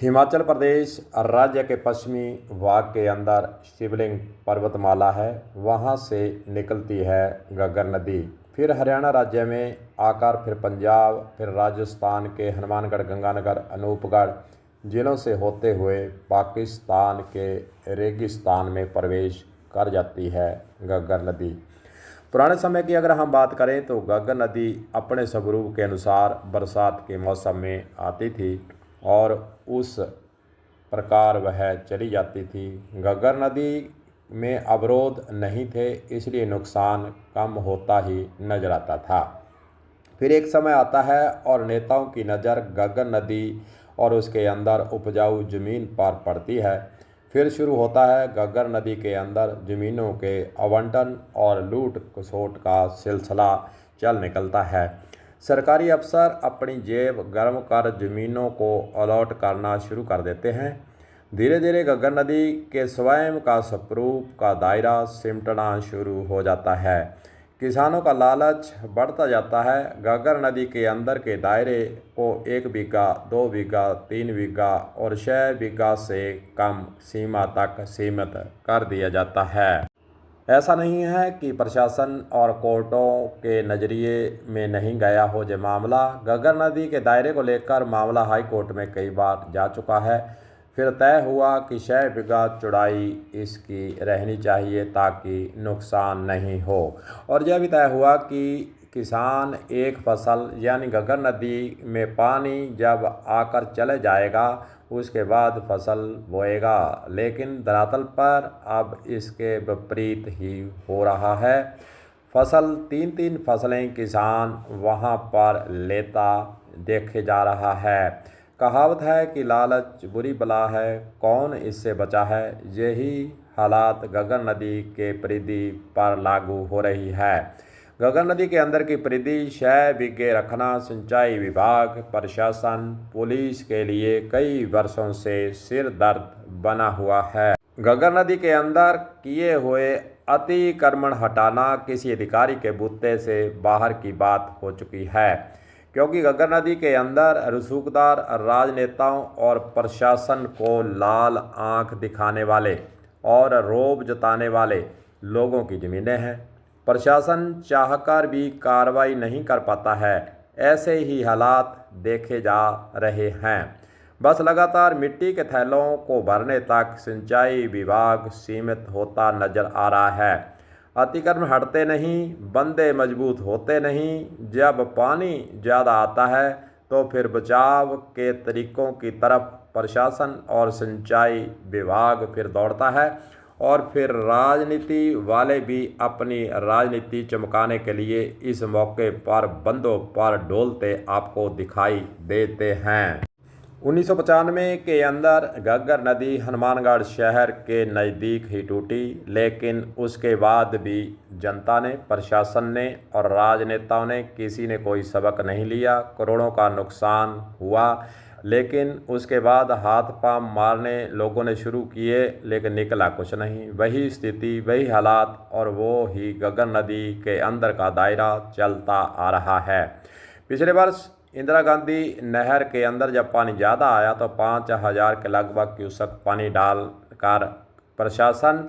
हिमाचल प्रदेश राज्य के पश्चिमी भाग के अंदर शिवलिंग पर्वतमाला है। वहाँ से निकलती है घग्गर नदी, फिर हरियाणा राज्य में आकर फिर पंजाब, फिर राजस्थान के हनुमानगढ़, गंगानगर, अनूपगढ़ जिलों से होते हुए पाकिस्तान के रेगिस्तान में प्रवेश कर जाती है घग्गर नदी। पुराने समय की अगर हम बात करें तो घग्गर नदी अपने स्वरूप के अनुसार बरसात के मौसम में आती थी और उस प्रकार वह चली जाती थी। घग्गर नदी में अवरोध नहीं थे, इसलिए नुकसान कम होता ही नजर आता था। फिर एक समय आता है और नेताओं की नज़र घग्गर नदी और उसके अंदर उपजाऊ ज़मीन पर पड़ती है। फिर शुरू होता है घग्गर नदी के अंदर ज़मीनों के आवंटन और लूट खसोट का सिलसिला चल निकलता है। सरकारी अफसर अपनी जेब गर्म कर ज़मीनों को अलॉट करना शुरू कर देते हैं। धीरे धीरे घग्गर नदी के स्वयं का स्वरूप का दायरा सिमटना शुरू हो जाता है। किसानों का लालच बढ़ता जाता है। घग्गर नदी के अंदर के दायरे को 1 बीघा, 2 बीघा, 3 बीघा और 6 बीघा से कम सीमा तक सीमित कर दिया जाता है। ऐसा नहीं है कि प्रशासन और कोर्टों के नज़रिए में नहीं गया हो ये मामला। घग्गर नदी के दायरे को लेकर मामला हाई कोर्ट में कई बार जा चुका है। फिर तय हुआ कि 6 बीघा चौड़ाई इसकी रहनी चाहिए ताकि नुकसान नहीं हो, और यह भी तय हुआ कि किसान एक फसल यानी घग्गर नदी में पानी जब आकर चले जाएगा उसके बाद फसल बोएगा। लेकिन धरातल पर अब इसके विपरीत ही हो रहा है। फसल 3-3 फसलें किसान वहां पर लेता देखे जा रहा है। कहावत है कि लालच बुरी बला है, कौन इससे बचा है। यही हालात घग्गर नदी के परिधि पर लागू हो रही है। घग्गर नदी के अंदर की परिधि 6 बीघे रखना सिंचाई विभाग, प्रशासन, पुलिस के लिए कई वर्षों से सिर दर्द बना हुआ है। घग्गर नदी के अंदर किए हुए अतिक्रमण हटाना किसी अधिकारी के बूते से बाहर की बात हो चुकी है, क्योंकि घग्गर नदी के अंदर रसूखदार राजनेताओं और प्रशासन को लाल आंख दिखाने वाले और रौब जताने वाले लोगों की ज़मीनें हैं। प्रशासन चाहकर भी कार्रवाई नहीं कर पाता है। ऐसे ही हालात देखे जा रहे हैं। बस लगातार मिट्टी के थैलों को भरने तक सिंचाई विभाग सीमित होता नजर आ रहा है। अतिक्रमण हटते नहीं, बंदे मजबूत होते नहीं। जब पानी ज़्यादा आता है तो फिर बचाव के तरीकों की तरफ प्रशासन और सिंचाई विभाग फिर दौड़ता है, और फिर राजनीति वाले भी अपनी राजनीति चमकाने के लिए इस मौके पर बंदों पर डोलते आपको दिखाई देते हैं। 1995 के अंदर घग्गर नदी हनुमानगढ़ शहर के नज़दीक ही टूटी, लेकिन उसके बाद भी जनता ने, प्रशासन ने और राजनेताओं ने किसी ने कोई सबक नहीं लिया। करोड़ों का नुकसान हुआ, लेकिन उसके बाद हाथ पांव मारने लोगों ने शुरू किए, लेकिन निकला कुछ नहीं। वही स्थिति, वही हालात और वो ही घग्गर नदी के अंदर का दायरा चलता आ रहा है। पिछले वर्ष इंदिरा गांधी नहर के अंदर जब पानी ज़्यादा आया तो 5000 के लगभग क्यूसेक पानी डालकर प्रशासन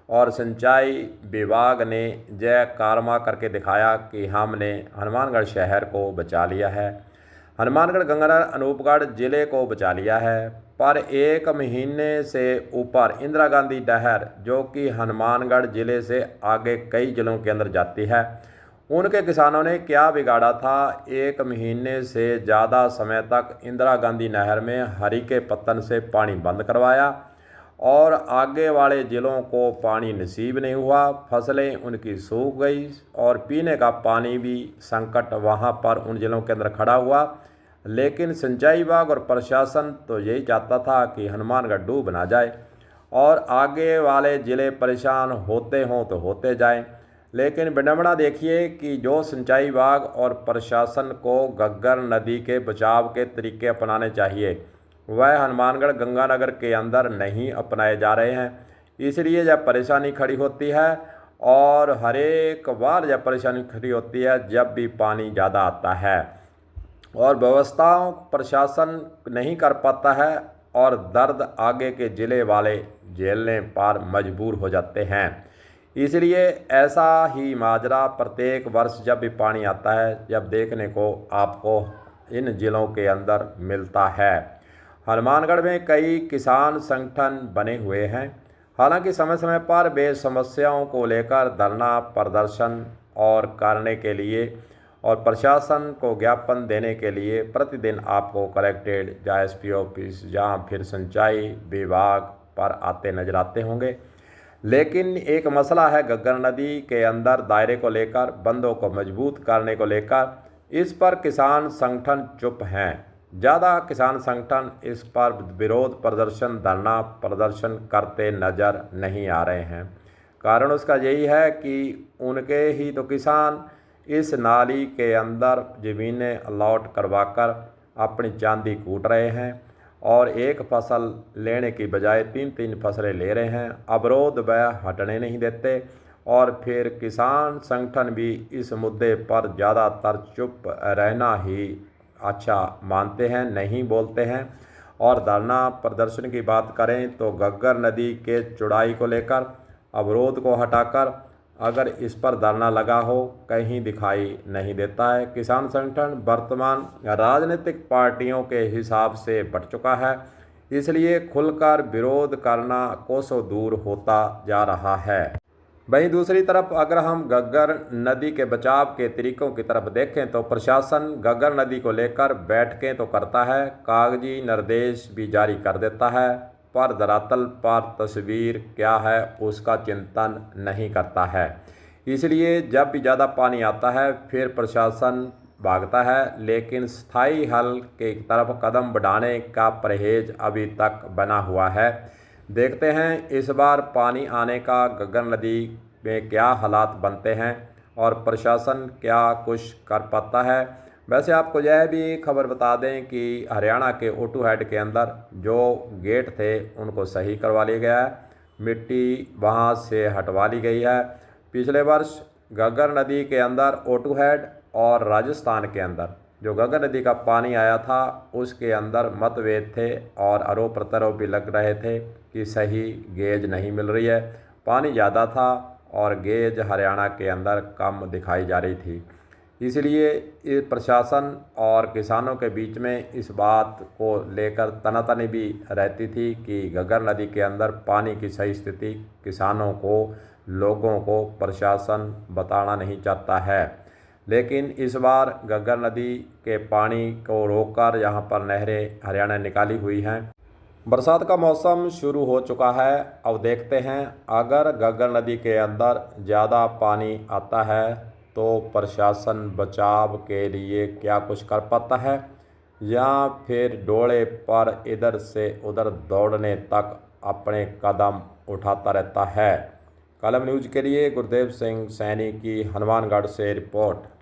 और सिंचाई विभाग ने जय कारनामा करके दिखाया कि हमने हनुमानगढ़ शहर को बचा लिया है, हनुमानगढ़, गंगानगर, अनूपगढ़ ज़िले को बचा लिया है। पर 1 महीने से ऊपर इंदिरा गांधी नहर, जो कि हनुमानगढ़ ज़िले से आगे कई ज़िलों के अंदर जाती है, उनके किसानों ने क्या बिगाड़ा था। 1 महीने से ज़्यादा समय तक इंदिरा गांधी नहर में हरीके पत्तन से पानी बंद करवाया और आगे वाले ज़िलों को पानी नसीब नहीं हुआ। फसलें उनकी सूख गई और पीने का पानी भी संकट वहां पर उन ज़िलों के अंदर खड़ा हुआ। लेकिन सिंचाई विभाग और प्रशासन तो यही चाहता था कि हनुमानगढ़ डूब ना जाए और आगे वाले ज़िले परेशान होते हों तो होते जाएं। लेकिन विडंबना देखिए कि जो सिंचाई विभाग और प्रशासन को घग्गर नदी के बचाव के तरीके अपनाने चाहिए, वह हनुमानगढ़, गंगानगर के अंदर नहीं अपनाए जा रहे हैं। इसलिए जब परेशानी खड़ी होती है, और हर एक बार जब परेशानी खड़ी होती है जब भी पानी ज़्यादा आता है और व्यवस्थाओं प्रशासन नहीं कर पाता है और दर्द आगे के ज़िले वाले झेलने पर मजबूर हो जाते हैं। इसलिए ऐसा ही माजरा प्रत्येक वर्ष जब भी पानी आता है जब देखने को आपको इन ज़िलों के अंदर मिलता है। हनुमानगढ़ में कई किसान संगठन बने हुए हैं। हालांकि समय समय पर वे समस्याओं को लेकर धरना प्रदर्शन और करने के लिए और प्रशासन को ज्ञापन देने के लिए प्रतिदिन आपको कलेक्ट्रेट या एसपी ऑफिस या फिर सिंचाई विभाग पर आते नजर आते होंगे। लेकिन एक मसला है घग्गर नदी के अंदर दायरे को लेकर, बंदों को मजबूत करने को लेकर। इस पर किसान संगठन चुप हैं। ज़्यादा किसान संगठन इस पर विरोध प्रदर्शन, धरना प्रदर्शन करते नज़र नहीं आ रहे हैं। कारण उसका यही है कि उनके ही तो किसान इस नाली के अंदर ज़मीनें अलॉट करवाकर अपनी चांदी कूट रहे हैं और एक फसल लेने की बजाय 3-3 फसलें ले रहे हैं। अवरोध वह हटने नहीं देते और फिर किसान संगठन भी इस मुद्दे पर ज़्यादातर चुप रहना ही अच्छा मानते हैं, नहीं बोलते हैं। और धरना प्रदर्शन की बात करें तो घग्गर नदी के चौड़ाई को लेकर अवरोध को हटाकर अगर इस पर धरना लगा हो कहीं दिखाई नहीं देता है। किसान संगठन वर्तमान राजनीतिक पार्टियों के हिसाब से बढ़ चुका है, इसलिए खुलकर विरोध करना कोसों दूर होता जा रहा है। वहीं दूसरी तरफ अगर हम घग्गर नदी के बचाव के तरीकों की तरफ देखें तो प्रशासन घग्गर नदी को लेकर बैठकें तो करता है, कागजी निर्देश भी जारी कर देता है, पर धरातल पर तस्वीर क्या है उसका चिंतन नहीं करता है। इसलिए जब भी ज़्यादा पानी आता है फिर प्रशासन भागता है, लेकिन स्थायी हल के तरफ कदम बढ़ाने का परहेज अभी तक बना हुआ है। देखते हैं इस बार पानी आने का घग्गर नदी में क्या हालात बनते हैं और प्रशासन क्या कुछ कर पाता है। वैसे आपको यह भी खबर बता दें कि हरियाणा के ओटू हेड के अंदर जो गेट थे उनको सही करवा लिया गया है, मिट्टी वहां से हटवा ली गई है। पिछले वर्ष घग्गर नदी के अंदर ओटू हेड और राजस्थान के अंदर जो घग्गर नदी का पानी आया था उसके अंदर मतभेद थे और आरोप प्रत्यारोप भी लग रहे थे कि सही गेज नहीं मिल रही है। पानी ज़्यादा था और गेज हरियाणा के अंदर कम दिखाई जा रही थी। इसलिए इस प्रशासन और किसानों के बीच में इस बात को लेकर तनातनी भी रहती थी कि घग्गर नदी के अंदर पानी की सही स्थिति किसानों को, लोगों को प्रशासन बताना नहीं चाहता है। लेकिन इस बार घग्गर नदी के पानी को रोककर यहाँ पर नहरें हरियाणा निकाली हुई हैं। बरसात का मौसम शुरू हो चुका है। अब देखते हैं अगर घग्गर नदी के अंदर ज़्यादा पानी आता है तो प्रशासन बचाव के लिए क्या कुछ कर पाता है या फिर डोले पर इधर से उधर दौड़ने तक अपने कदम उठाता रहता है। कलम न्यूज़ के लिए गुरदेव सिंह सैनी की हनुमानगढ़ से रिपोर्ट।